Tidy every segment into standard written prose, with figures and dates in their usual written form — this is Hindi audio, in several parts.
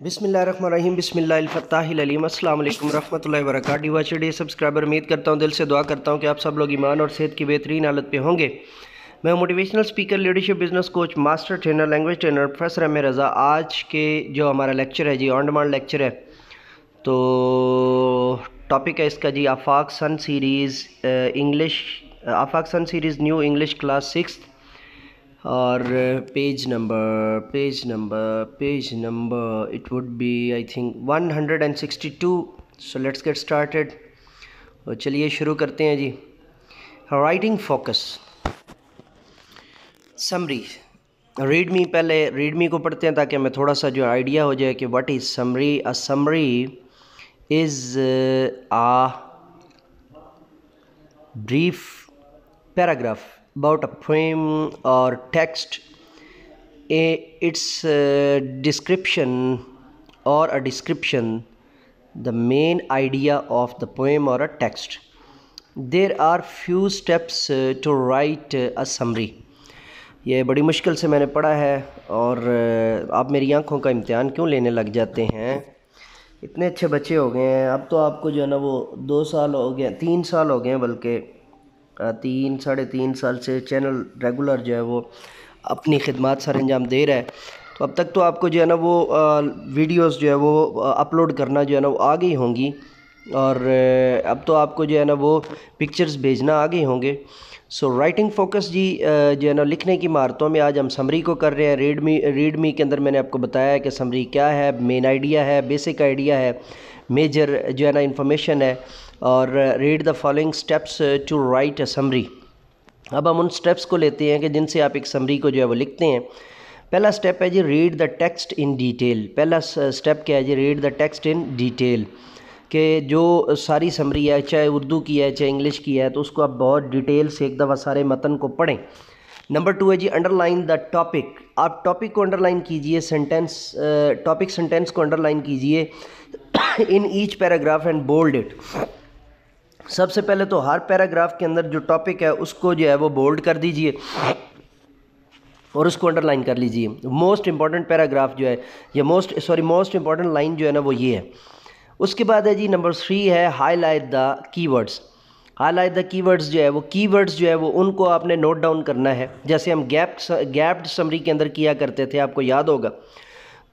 बिस्मिल्लाहिर्रहमानिर्रहीम बिस्मिल्लाहिल-फत्ताहिल-अलीम अस्सलाम वालेकुम रहमतुल्लाहि व बरकातहू। वाचडे सब्सक्राइबर, उम्मीद करता हूँ, दिल से दुआ करता हूँ कि आप सब लोग ईमान और सेहत की बेहतरीन हालत पे होंगे। मैं motivational speaker, leadership, business coach, master trainer, language trainer professor Ahmad Raza. आज के जो हमारा लेक्चर है जी, ऑन डिमांड लेक्चर है। तो टॉपिक है इसका जी Afaq sun series English, Afaq sun series new English class 6 और page number it would be I think 162। So let's get started. और चलिए शुरू करते हैं जी। राइटिंग फोकस, समरी, पहले रीड मी को पढ़ते हैं ताकि हमें थोड़ा सा जो आइडिया हो जाए कि what is summary. A summary is a brief paragraph about a poem or text. Its description or a description the main idea of the poem or a text. There are few steps to write a summary. ये बड़ी मुश्किल से मैंने पढ़ा है और आप मेरी आंखों का इम्तिहान क्यों लेने लग जाते हैं। इतने अच्छे बच्चे हो गए हैं। अब तो आपको जो है ना वो 2 साल हो गए, 3 साल हो गए हैं, बल्कि 3 साढ़े 3 साल से चैनल रेगुलर जो है वो अपनी खिदमत सर अंजाम दे रहा है। तो अब तक तो आपको जो है ना वो वीडियोस जो है वो अपलोड करना जो है ना वो आ गई होंगी और अब तो आपको जो है ना वो पिक्चर्स भेजना आ गए होंगे। सो राइटिंग फोकस जी जो है ना लिखने की महारतों में आज हम समरी को कर रहे हैं। रीड मी के अंदर मैंने आपको बताया है कि समरी क्या है, मेन आइडिया है, बेसिक आइडिया है, मेजर जो है ना इंफॉर्मेशन है, और read the following steps to write a summary. अब हम उन स्टेप्स को लेते हैं कि जिनसे आप एक समरी को जो है वो लिखते हैं। पहला स्टेप है जी read the text in detail. पहला स्टेप क्या है जी, read the text in detail. कि जो सारी समरी है, चाहे उर्दू की है चाहे इंग्लिश की है, तो उसको आप बहुत डिटेल से एक दफ़ा सारे मतन को पढ़ें। नंबर 2 है जी अंडरलाइन द टॉपिक। आप टॉपिक को अंडरलाइन कीजिए, टॉपिक सेंटेंस को अंडरलाइन कीजिए in each paragraph and bold it. सबसे पहले तो हर पैराग्राफ के अंदर जो टॉपिक है उसको जो है वो बोल्ड कर दीजिए और उसको अंडरलाइन कर लीजिए। मोस्ट इंपॉर्टेंट पैराग्राफ जो है या मोस्ट इंपॉर्टेंट लाइन जो है ना वो ये है। उसके बाद है जी नंबर 3 है highlight the keywords. Highlight the keywords जो है वो कीवर्ड्स जो है वो उनको आपने नोट डाउन करना है, जैसे हम गैप्ड समरी के अंदर किया करते थे, आपको याद होगा।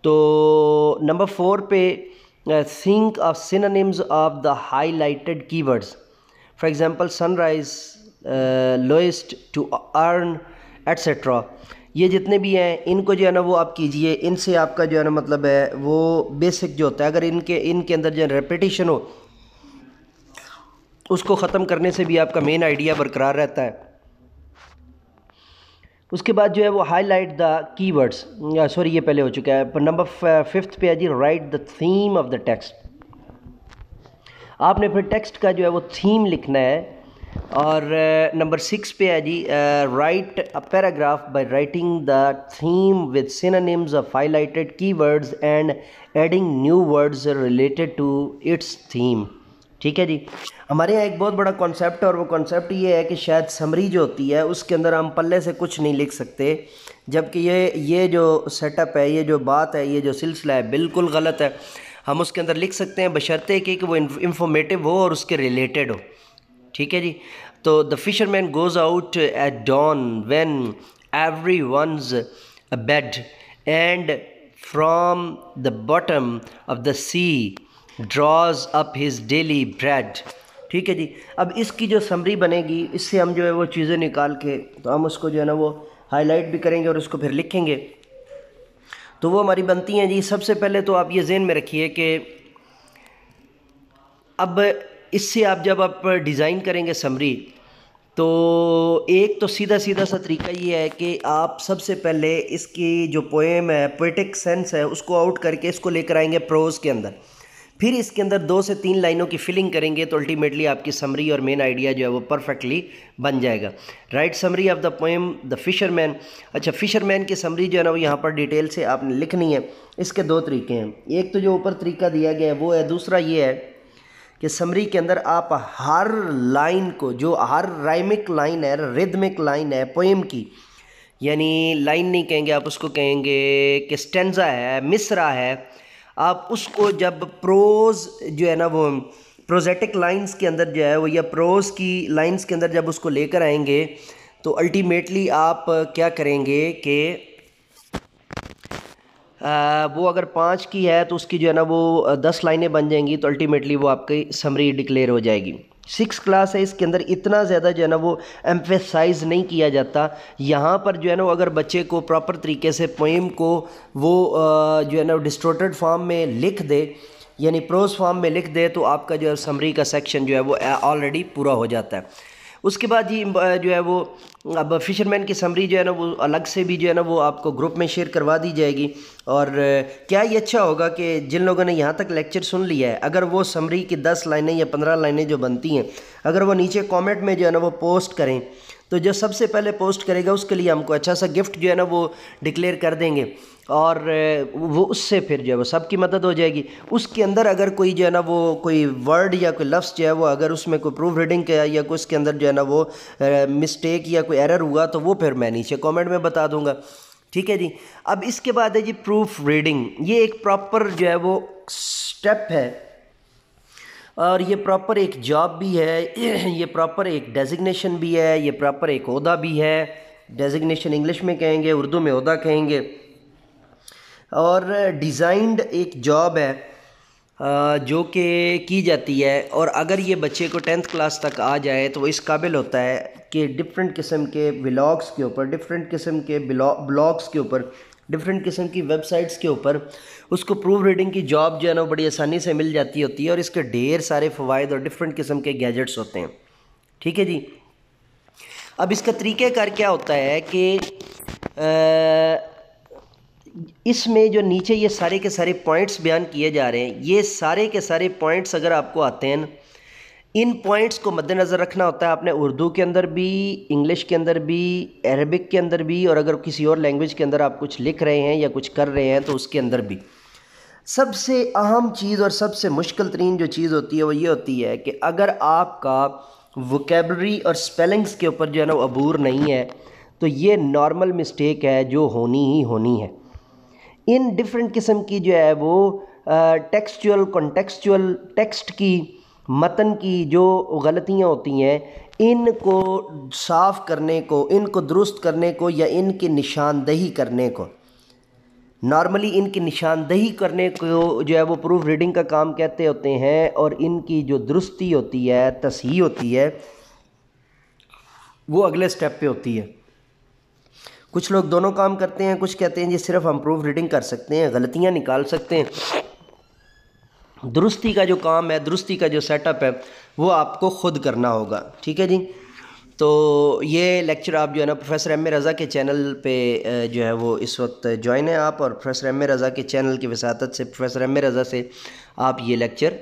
तो नंबर 4 पे think of synonyms of the highlighted keywords. For example, sunrise, lowest, to earn, etc. ये जितने भी हैं इनको जो है ना वो आप कीजिए। इनसे आपका जो है ना मतलब है वो बेसिक जो होता है, अगर इनके अंदर जो रेपिटेशन हो उसको ख़त्म करने से भी आपका मेन आइडिया बरकरार रहता है। उसके बाद जो है वो हाईलाइट द कीवर्ड्स, सॉरी ये पहले हो चुका है। पर नंबर 5 पे है जी write the theme of the text. आपने फिर टेक्स्ट का जो है वो थीम लिखना है। और नंबर 6 पे है जी write a paragraph by writing the theme with synonyms of highlighted keywords and adding new words related to its theme. ठीक है जी। हमारे यहाँ एक बहुत बड़ा कॉन्सेप्ट है और वो कॉन्सेप्ट ये है कि शायद समरी जो होती है उसके अंदर हम पल्ले से कुछ नहीं लिख सकते, जबकि ये जो सेटअप है, ये जो बात है, ये जो सिलसिला है बिल्कुल गलत है। हम उसके अंदर लिख सकते हैं बशर्ते कि वो इंफॉर्मेटिव हो और उसके रिलेटेड हो। ठीक है जी। तो the fisherman goes out at dawn when everyone's bed and from the bottom of the sea draws up his daily bread. ठीक है जी। अब इसकी जो समरी बनेगी, इससे हम जो है वो चीज़ें निकाल के तो हम उसको जो है ना वो हाईलाइट भी करेंगे और उसको फिर लिखेंगे। तो वो हमारी बनती हैं जी। सबसे पहले तो आप ये ज़हन में रखिए कि अब इससे आप जब आप डिज़ाइन करेंगे समरी, तो एक तो सीधा सा तरीका ये है कि आप सबसे पहले इसकी जो पोएम है, पोएटिक सेंस है, उसको आउट करके इसको लेकर आएंगे प्रोज़ के अंदर। फिर इसके अंदर 2 से 3 लाइनों की फिलिंग करेंगे तो अल्टीमेटली आपकी समरी और मेन आइडिया जो है वो परफेक्टली बन जाएगा। Right summary of the poem the fisherman. अच्छा, फिशरमैन की समरी जो है ना वो यहाँ पर डिटेल से आपने लिखनी है। इसके 2 तरीके हैं। एक तो जो ऊपर तरीका दिया गया है वो है, दूसरा ये है कि समरी के अंदर आप हर लाइन को, जो हर राइमिक लाइन है, रिदमिक लाइन है पोएम की, यानी लाइन नहीं कहेंगे आप, उसको कहेंगे कि स्टेंजा है, मिसरा है, आप उसको जब प्रोज जो है ना वो प्रोजेटिक लाइंस के अंदर जो है वो या प्रोज की लाइंस के अंदर जब उसको लेकर आएंगे तो अल्टीमेटली आप क्या करेंगे कि वो अगर 5 की है तो उसकी जो है ना वो 10 लाइनें बन जाएंगी, तो अल्टीमेटली वो आपकी समरी डिक्लेयर हो जाएगी। 6 क्लास है, इसके अंदर इतना ज़्यादा जो है ना वो एम्फेसाइज नहीं किया जाता। यहाँ पर जो है ना अगर बच्चे को प्रॉपर तरीके से पोइम को वो जो है ना डिस्टोर्टेड फॉर्म में लिख दे, यानी प्रोज फॉर्म में लिख दे, तो आपका जो है समरी का सेक्शन जो है वो ऑलरेडी पूरा हो जाता है। उसके बाद जी जो है वो अब फिशरमैन की समरी जो है ना वो अलग से भी जो है ना वो आपको ग्रुप में शेयर करवा दी जाएगी। और क्या ये अच्छा होगा कि जिन लोगों ने यहाँ तक लेक्चर सुन लिया है, अगर वो समरी की 10 लाइनें या 15 लाइनें जो बनती हैं, अगर वो नीचे कमेंट में जो है ना वो पोस्ट करें, तो जो सबसे पहले पोस्ट करेगा उसके लिए हमको अच्छा सा गिफ्ट जो है ना वो डिक्लेयर कर देंगे, और वो उससे फिर जो है वो सबकी मदद हो जाएगी। उसके अंदर अगर कोई जो है ना वो कोई वर्ड या कोई लफ्ज़ जो है वो अगर उसमें कोई प्रूफ रीडिंग का या कोई उसके अंदर जो है ना वो मिस्टेक या कोई एरर हुआ, तो वो फिर मैं नीचे कमेंट में बता दूंगा। ठीक है जी। अब इसके बाद है जी प्रूफ रीडिंग। ये एक प्रॉपर जो है वो स्टेप है, और ये प्रॉपर एक जॉब भी है, ये प्रॉपर एक डेजिग्नेशन भी है, ये प्रॉपर एक ओहदा भी है। डेजिग्नेशन इंग्लिश में कहेंगे, उर्दू में ओहदा कहेंगे। और डिज़ाइंड एक जॉब है जो कि की जाती है, और अगर ये बच्चे को 10th क्लास तक आ जाए तो वो इस काबिल होता है कि डिफरेंट किस्म के व्लॉग्स के ऊपर, डिफरेंट किस्म के ब्लॉग्स के ऊपर, डिफरेंट किस्म की वेबसाइट्स के ऊपर उसको प्रूफ रीडिंग की जॉब जो है ना बड़ी आसानी से मिल जाती होती है, और इसके ढेर सारे फ़वाइद और डिफरेंट किस्म के गैजेट्स होते हैं। ठीक है जी। अब इसका तरीक़ाकार क्या होता है कि इसमें जो नीचे ये सारे के सारे पॉइंट्स बयान किए जा रहे हैं, ये सारे के सारे पॉइंट्स अगर आपको आते हैं, इन पॉइंट्स को मद्देनज़र रखना होता है आपने, उर्दू के अंदर भी, इंग्लिश के अंदर भी, अरबिक के अंदर भी, और अगर किसी और लैंग्वेज के अंदर आप कुछ लिख रहे हैं या कुछ कर रहे हैं तो उसके अंदर भी। सबसे अहम चीज़ और सबसे मुश्किल तरीन जो चीज़ होती है वो ये होती है कि अगर आपका वोकेबलरी और स्पेलिंग्स के ऊपर जो है ना वो अबूर नहीं है, तो ये नॉर्मल मिस्टेक है जो होनी ही होनी है। इन डिफरेंट किस्म की जो है वो टेक्सचुअल, कॉन्टेक्सचुअल, टेक्स्ट की, मतन की जो गलतियाँ होती हैं, इनको साफ़ करने को, इनको दुरुस्त करने को, या इनकी निशानदही करने को, नॉर्मली इनकी निशानदही करने को जो है वो प्रूफ रीडिंग का काम कहते होते हैं, और इनकी जो दुरुस्ती होती है, तसहीह होती है, वो अगले स्टेप पे होती है। कुछ लोग दोनों काम करते हैं, कुछ कहते हैं जी सिर्फ हम प्रूफ रीडिंग कर सकते हैं, गलतियां निकाल सकते हैं। दुरुस्ती का जो काम है, दुरुस्ती का जो सेटअप है, वो आपको ख़ुद करना होगा। ठीक है जी। तो ये लेक्चर आप जो है ना प्रोफेसर एम ए रज़ा के चैनल पे जो है वो इस वक्त ज्वाइन है आप, और प्रोफेसर एम ए रज़ा के चैनल की वसातत से प्रोफेसर एम ए रज़ा से आप ये लेक्चर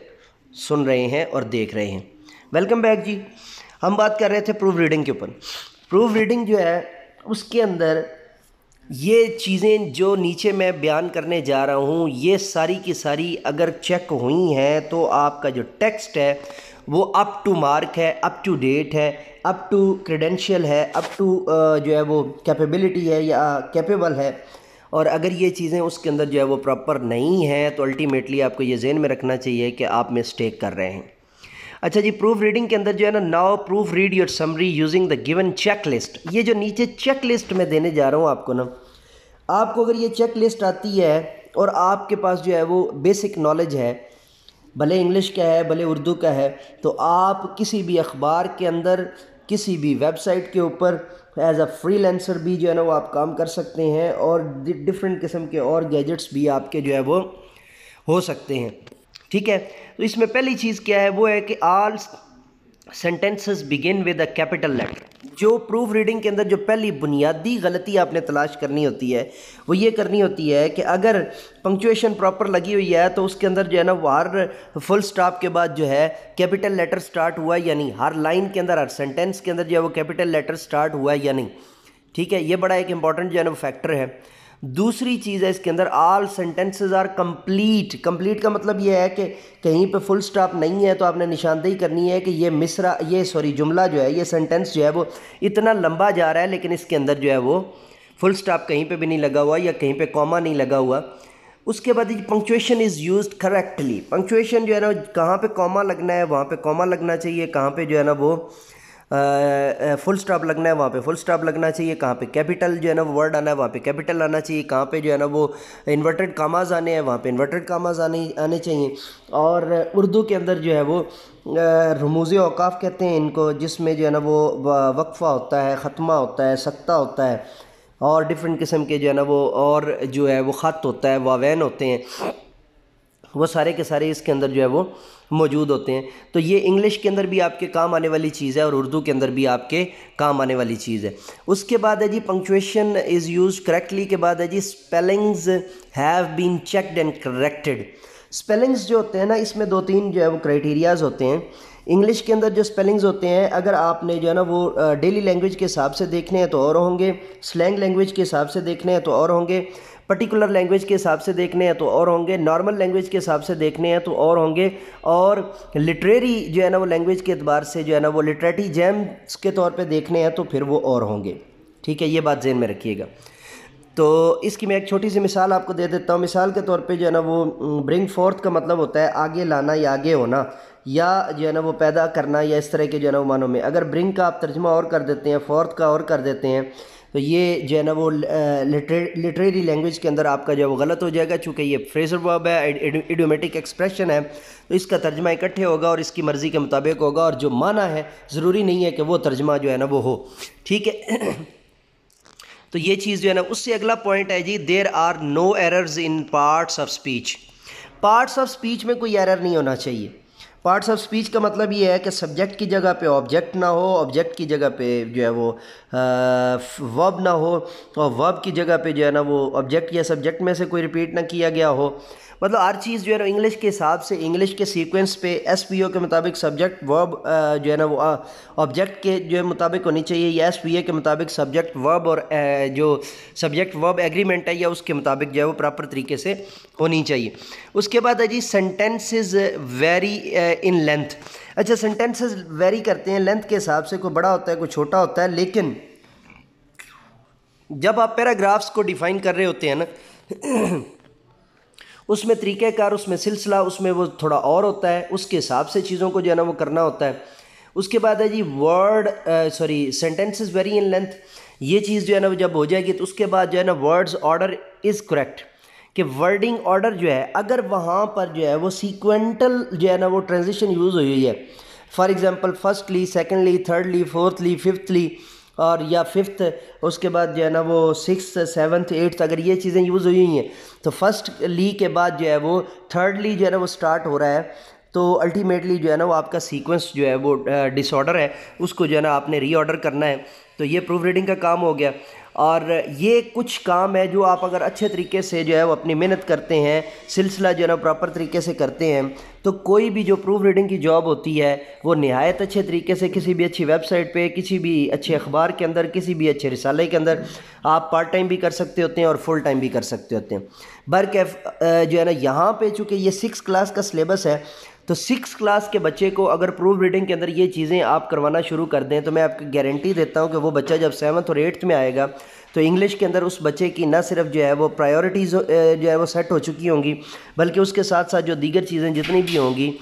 सुन रहे हैं और देख रहे हैं। वेलकम बैक जी। हम बात कर रहे थे प्रूफ रीडिंग के ऊपर। प्रूफ रीडिंग जो है उसके अंदर ये चीज़ें जो नीचे मैं बयान करने जा रहा हूँ, ये सारी की सारी अगर चेक हुई हैं तो आपका जो टेक्स्ट है वो अप टू मार्क है, अप टू डेट है, अप टू क्रेडेंशियल है, अप टू जो है वो कैपेबिलिटी है या कैपेबल है। और अगर ये चीज़ें उसके अंदर जो है वो प्रॉपर नहीं हैं तो अल्टीमेटली आपको ये ज़हन में रखना चाहिए कि आप मिस्टेक कर रहे हैं। अच्छा जी, प्रूफ रीडिंग के अंदर जो है ना, now proofread your summary using the given checklist. ये जो नीचे चेक लिस्ट मैं देने जा रहा हूँ आपको ना, आपको अगर ये चेक लिस्ट आती है और आपके पास जो है वो बेसिक नॉलेज है, भले इंग्लिश का है भले उर्दू का है, तो आप किसी भी अखबार के अंदर, किसी भी वेबसाइट के ऊपर एज अ फ्रीलांसर भी जो है ना वो आप काम कर सकते हैं, और डिफरेंट किस्म के और गैजेट्स भी आपके जो है वो हो सकते हैं। ठीक है। तो इसमें पहली चीज़ क्या है, वो है कि all sentences begin with a capital letter. जो प्रूफ रीडिंग के अंदर जो पहली बुनियादी गलती आपने तलाश करनी होती है वो ये करनी होती है कि अगर पंक्चुएशन प्रॉपर लगी हुई है तो उसके अंदर जो है ना वो हर फुल स्टॉप के बाद जो है कैपिटल लेटर स्टार्ट हुआ है या नहीं, हर लाइन के अंदर, हर सेंटेंस के अंदर जो है वो कैपिटल लेटर स्टार्ट हुआ है या नहीं। ठीक है, ये बड़ा एक इंपॉर्टेंट जो है ना वो फैक्टर है। दूसरी चीज़ है इसके अंदर, all sentences are complete. Complete का मतलब ये है कि कहीं पे फुल स्टॉप नहीं है तो आपने निशानदेही करनी है कि ये जुमला जो है, ये सेंटेंस जो है वो इतना लंबा जा रहा है लेकिन इसके अंदर जो है वो फुल स्टॉप कहीं पे भी नहीं लगा हुआ या कहीं पे कॉमा नहीं लगा हुआ। उसके बाद ये punctuation is used correctly. Punctuation जो है ना, कहाँ पे कॉमा लगना है वहाँ पे कॉमा लगना चाहिए, कहाँ पे जो है ना वो फुल स्टॉप लगना है वहाँ पे फुल स्टॉप लगना चाहिए, कहाँ पे कैपिटल जो है ना वो वर्ड आना है वहाँ पे कैपिटल आना चाहिए, कहाँ पे जो है ना वो इन्वर्टेड कामाज आने हैं वहाँ पे इन्वर्टेड कामाज आने चाहिए। और उर्दू के अंदर जो है वो रमूज़ औकाफ कहते हैं इनको, जिसमें जो है ना वो वक्फ़ा होता है, ख़त्मा होता है, सख्ता होता है, और डिफरेंट किस्म के जो है ना वो और जो है वो ख़त होता है, वावैन होते हैं, वो सारे के सारे इसके अंदर जो है वो मौजूद होते हैं। तो ये इंग्लिश के अंदर भी आपके काम आने वाली चीज़ है और उर्दू के अंदर भी आपके काम आने वाली चीज़ है। उसके बाद है जी पंक्चुएशन इज़ यूज करेक्टली के बाद है जी spellings have been checked and corrected. Spellings जो होते हैं ना, इसमें 2-3 जो है वो क्राइटेरियाज़ होते हैं। इंग्लिश के अंदर जो स्पेलिंग्स होते हैं, अगर आपने जो है ना वो डेली लैंग्वेज के हिसाब से देखने हैं तो और होंगे, स्लैंग लैंग्वेज के हिसाब से देखने हैं तो और होंगे, पर्टिकुलर लैंग्वेज के हिसाब से देखने हैं तो और होंगे, नॉर्मल लैंग्वेज के हिसाब से देखने हैं तो और होंगे, और लिटरेरी जो है ना वो लैंग्वेज के एतबार से जो है ना वो लिटरेटी जेम्स के तौर पे देखने हैं तो फिर वो और होंगे। ठीक है, ये बात ज़हन में रखिएगा। तो इसकी मैं एक छोटी सी मिसाल आपको दे देता हूँ। मिसाल के तौर पे जो है ना वो ब्रिंग फोर्थ का मतलब होता है आगे लाना या आगे होना, या जो है ना वो पैदा करना, या इस तरह के जो है ना वो मानों में। अगर ब्रिंग का आप तर्जुमा और कर देते हैं, फोर्थ का और कर देते हैं, तो ये जो है ना वो लिटरेरी लैंग्वेज के अंदर आपका जो है वो गलत हो जाएगा। चूँकि ये फ्रेजर वर्ब है, इडियोमेटिक एक्सप्रेशन है, तो इसका तर्जुमा इकट्ठे होगा और इसकी मर्ज़ी के मुताबिक होगा, और जो माना है ज़रूरी नहीं है कि वो तर्जुमा जो है ना वो हो। ठीक है। तो ये चीज़ जो है ना, उससे अगला पॉइंट है जी, there are no errors in parts of speech. Parts of speech में कोई एरर नहीं होना चाहिए। पार्ट्स ऑफ स्पीच का मतलब ये है कि सब्जेक्ट की जगह पे ऑब्जेक्ट ना हो, ऑब्जेक्ट की जगह पे जो है वो वर्ब ना हो, और वर्ब की जगह पे जो है ना वो ऑब्जेक्ट या सब्जेक्ट में से कोई रिपीट ना किया गया हो। मतलब हर चीज़ जो है ना इंग्लिश के हिसाब से, इंग्लिश के सीक्वेंस पे SVO के मुताबिक सब्जेक्ट वर्ब जो है ना वो ऑब्जेक्ट के जो है मुताबिक होनी चाहिए, या SVO के मुताबिक सब्जेक्ट वर्ब और जो सब्जेक्ट वर्ब एग्रीमेंट है या उसके मुताबिक जो है वो प्रॉपर तरीके से होनी चाहिए। उसके बाद है जी सेंटेंसेस वेरी इन लेंथ। अच्छा, सेंटेंसेस वेरी करते हैं लेंथ के हिसाब से, कोई बड़ा होता है कोई छोटा होता है, लेकिन जब आप पैराग्राफ्स को डिफ़ाइन कर रहे होते हैं ना उसमें तरीक़ेकार, उसमें सिलसिला, उसमें वो थोड़ा और होता है, उसके हिसाब से चीज़ों को जो है ना वो करना होता है। उसके बाद है जी सेंटेंसेस वेरी इन लेंथ। ये चीज़ जो है ना वो जब हो जाएगी तो उसके बाद जो है ना वर्ड्स ऑर्डर इज़ करेक्ट, कि वर्डिंग ऑर्डर जो है अगर वहाँ पर जो है वो सीक्वेंटल जो है ना वो ट्रांजिशन यूज़ हुई है, for example firstly, secondly, thirdly, fourthly, fifthly, और या फिफ्थ, उसके बाद जो है ना वो सिक्स्थ, सेवन्थ, एट्थ, अगर ये चीज़ें यूज़ हुई हैं तो फर्स्ट ली के बाद जो है वो थर्डली जो है ना वो स्टार्ट हो रहा है, तो अल्टीमेटली जो है ना वो आपका सीक्वेंस जो है वो डिसऑर्डर है, उसको जो है ना आपने रीऑर्डर करना है। तो ये प्रूफ रीडिंग का काम हो गया। और ये कुछ काम है जो आप अगर अच्छे तरीके से जो है वो अपनी मेहनत करते हैं, सिलसिला जो है ना प्रॉपर तरीके से करते हैं, तो कोई भी जो प्रूफ रीडिंग की जॉब होती है वो नहायत अच्छे तरीके से किसी भी अच्छी वेबसाइट पे, किसी भी अच्छे अखबार के अंदर, किसी भी अच्छे रिसाले के अंदर आप पार्ट टाइम भी कर सकते होते हैं और फुल टाइम भी कर सकते होते हैं। बरकैफ जो है ना यहाँ पे चूँकि ये 6 क्लास का सिलेबस है, तो 6 क्लास के बच्चे को अगर प्रूफ रीडिंग के अंदर ये चीज़ें आप करवाना शुरू कर दें, तो मैं आपको गारंटी देता हूँ कि वो बच्चा जब 7th और 8th में आएगा तो इंग्लिश के अंदर उस बच्चे की न सिर्फ जो है वो प्रायोरिटीज़ जो है वो सेट हो चुकी होंगी, बल्कि उसके साथ साथ जो दीगर चीज़ें जितनी भी होंगी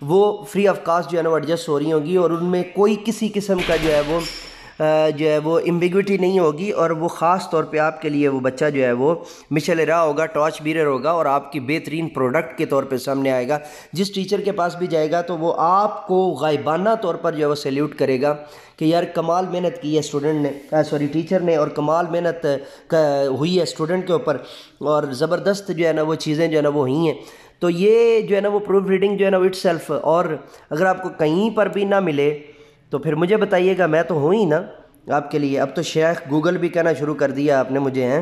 वो फ्री ऑफ कास्ट जो है ना वो एडजस्ट हो रही होंगी, और उनमें कोई किसी किस्म का जो है वो एम्बिग्विटी नहीं होगी, और वो ख़ास तौर पे आपके लिए वो बच्चा जो है वो मिशल राह होगा, टॉर्च बीरर होगा, और आपकी बेहतरीन प्रोडक्ट के तौर पे सामने आएगा। जिस टीचर के पास भी जाएगा तो वो आपको गायबाना तौर पर जो है वो सैल्यूट करेगा कि यार कमाल मेहनत की है स्टूडेंट ने, टीचर ने, और कमाल मेहनत हुई है स्टूडेंट के ऊपर, और ज़बरदस्त जो है ना वो चीज़ें जो है ना वो हुई हैं। तो ये जो है ना वो प्रूफ रीडिंग जो है ना इट्सेल्फ, और अगर आपको कहीं पर भी ना मिले तो फिर मुझे बताइएगा, मैं तो हूँ ही ना आपके लिए। अब तो शेख गूगल भी कहना शुरू कर दिया आपने मुझे, हैं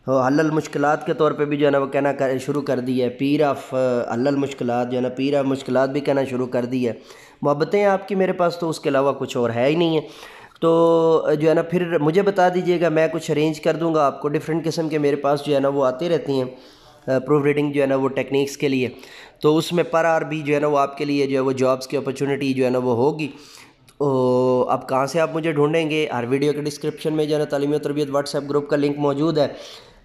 हल्लल मुश्किलात के तौर पे भी जो है ना वो कहना शुरू कर दिया है, पीर ऑफ हल्लल मुश्किलात जो है ना, पीर ऑफ मुश्किलात भी कहना शुरू कर दी है। मोहब्बतें हैं आपकी मेरे पास, तो उसके अलावा कुछ और है ही नहीं है। तो जो है ना फिर मुझे बता दीजिएगा, मैं कुछ अरेंज कर दूँगा आपको। डिफरेंट किस्म के मेरे पास जो है ना वो आती रहती हैं प्रूफ रीडिंग जो है ना वो टेक्निक्स के लिए, तो उसमें पर आर भी जो है ना वो आपके लिए जो है वो जॉब्स की अपॉर्चुनिटी जो है ना वो होगी। तो अब कहाँ से आप मुझे ढूंढेंगे? हर वीडियो के डिस्क्रिप्शन में जो है ना तालीमी और तरबियत व्हाट्सएप ग्रुप का लिंक मौजूद है,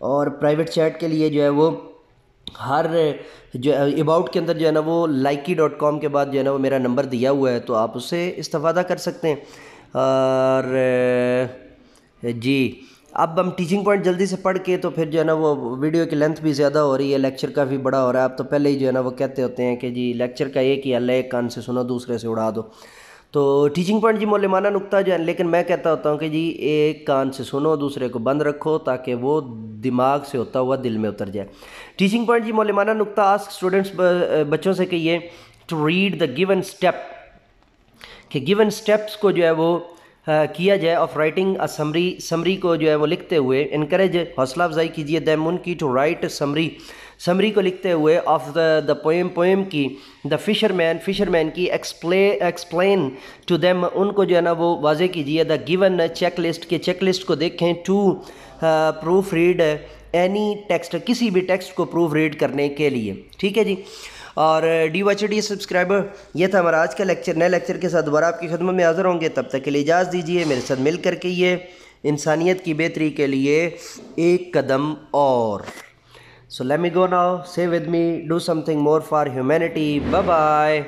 और प्राइवेट चैट के लिए जो है वो हर जो अबाउट के अंदर जो है ना वो likey.com के बाद जो है ना वो मेरा नंबर दिया हुआ है, तो आप उससे इस्तेफ़ादा कर सकते हैं। और जी, अब हम टीचिंग पॉइंट जल्दी से पढ़ के, तो फिर जो है ना वो वीडियो की लेंथ भी ज़्यादा हो रही है, लेक्चर काफ़ी बड़ा हो रहा है। आप तो पहले ही जो है ना वो कहते होते हैं कि जी लेक्चर का एक ही हल है, एक कान से सुनो दूसरे से उड़ा दो। तो टीचिंग पॉइंट जी मौलमाना नुक्ता जो है, लेकिन मैं कहता होता हूँ कि जी एक कान से सुनो दूसरे को बंद रखो, ताकि वो दिमाग से होता हुआ दिल में उतर जाए। टीचिंग पॉइंट जी मौलमाना नुक्ता, आस्क स्टूडेंट्स, बच्चों से कहिए to read the given step, कि गिवन स्टेप्स को जो है वो किया जाए, of writing a summary, summary को जो है वो लिखते हुए इनकरेज, हौसला अफजाई कीजिए दैम उनकी, टू राइट समरी, समरी को लिखते हुए, ऑफ द पोएम, पोएम की, द फिशरमैन, फिशरमैन की, एक्सप्लेन टू देम, उनको जो है ना वो वाजे कीजिए, द गिवन चेक लिस्ट, के चेक लिस्ट को देखें, to proofread any text, किसी भी टेक्स्ट को प्रूफ रीड करने के लिए। ठीक है जी। और डी सब्सक्राइबर, ये था हमारा आज का लेक्चर। नए लेक्चर के साथ दोबारा आपकी खिदमत में हाज़िर होंगे, तब तक के लिए इजाज़त दीजिए। मेरे साथ मिल करके ये इंसानियत की बेहतरी के लिए एक कदम और। So let me go now, say with me, do something more for humanity. Bye bye.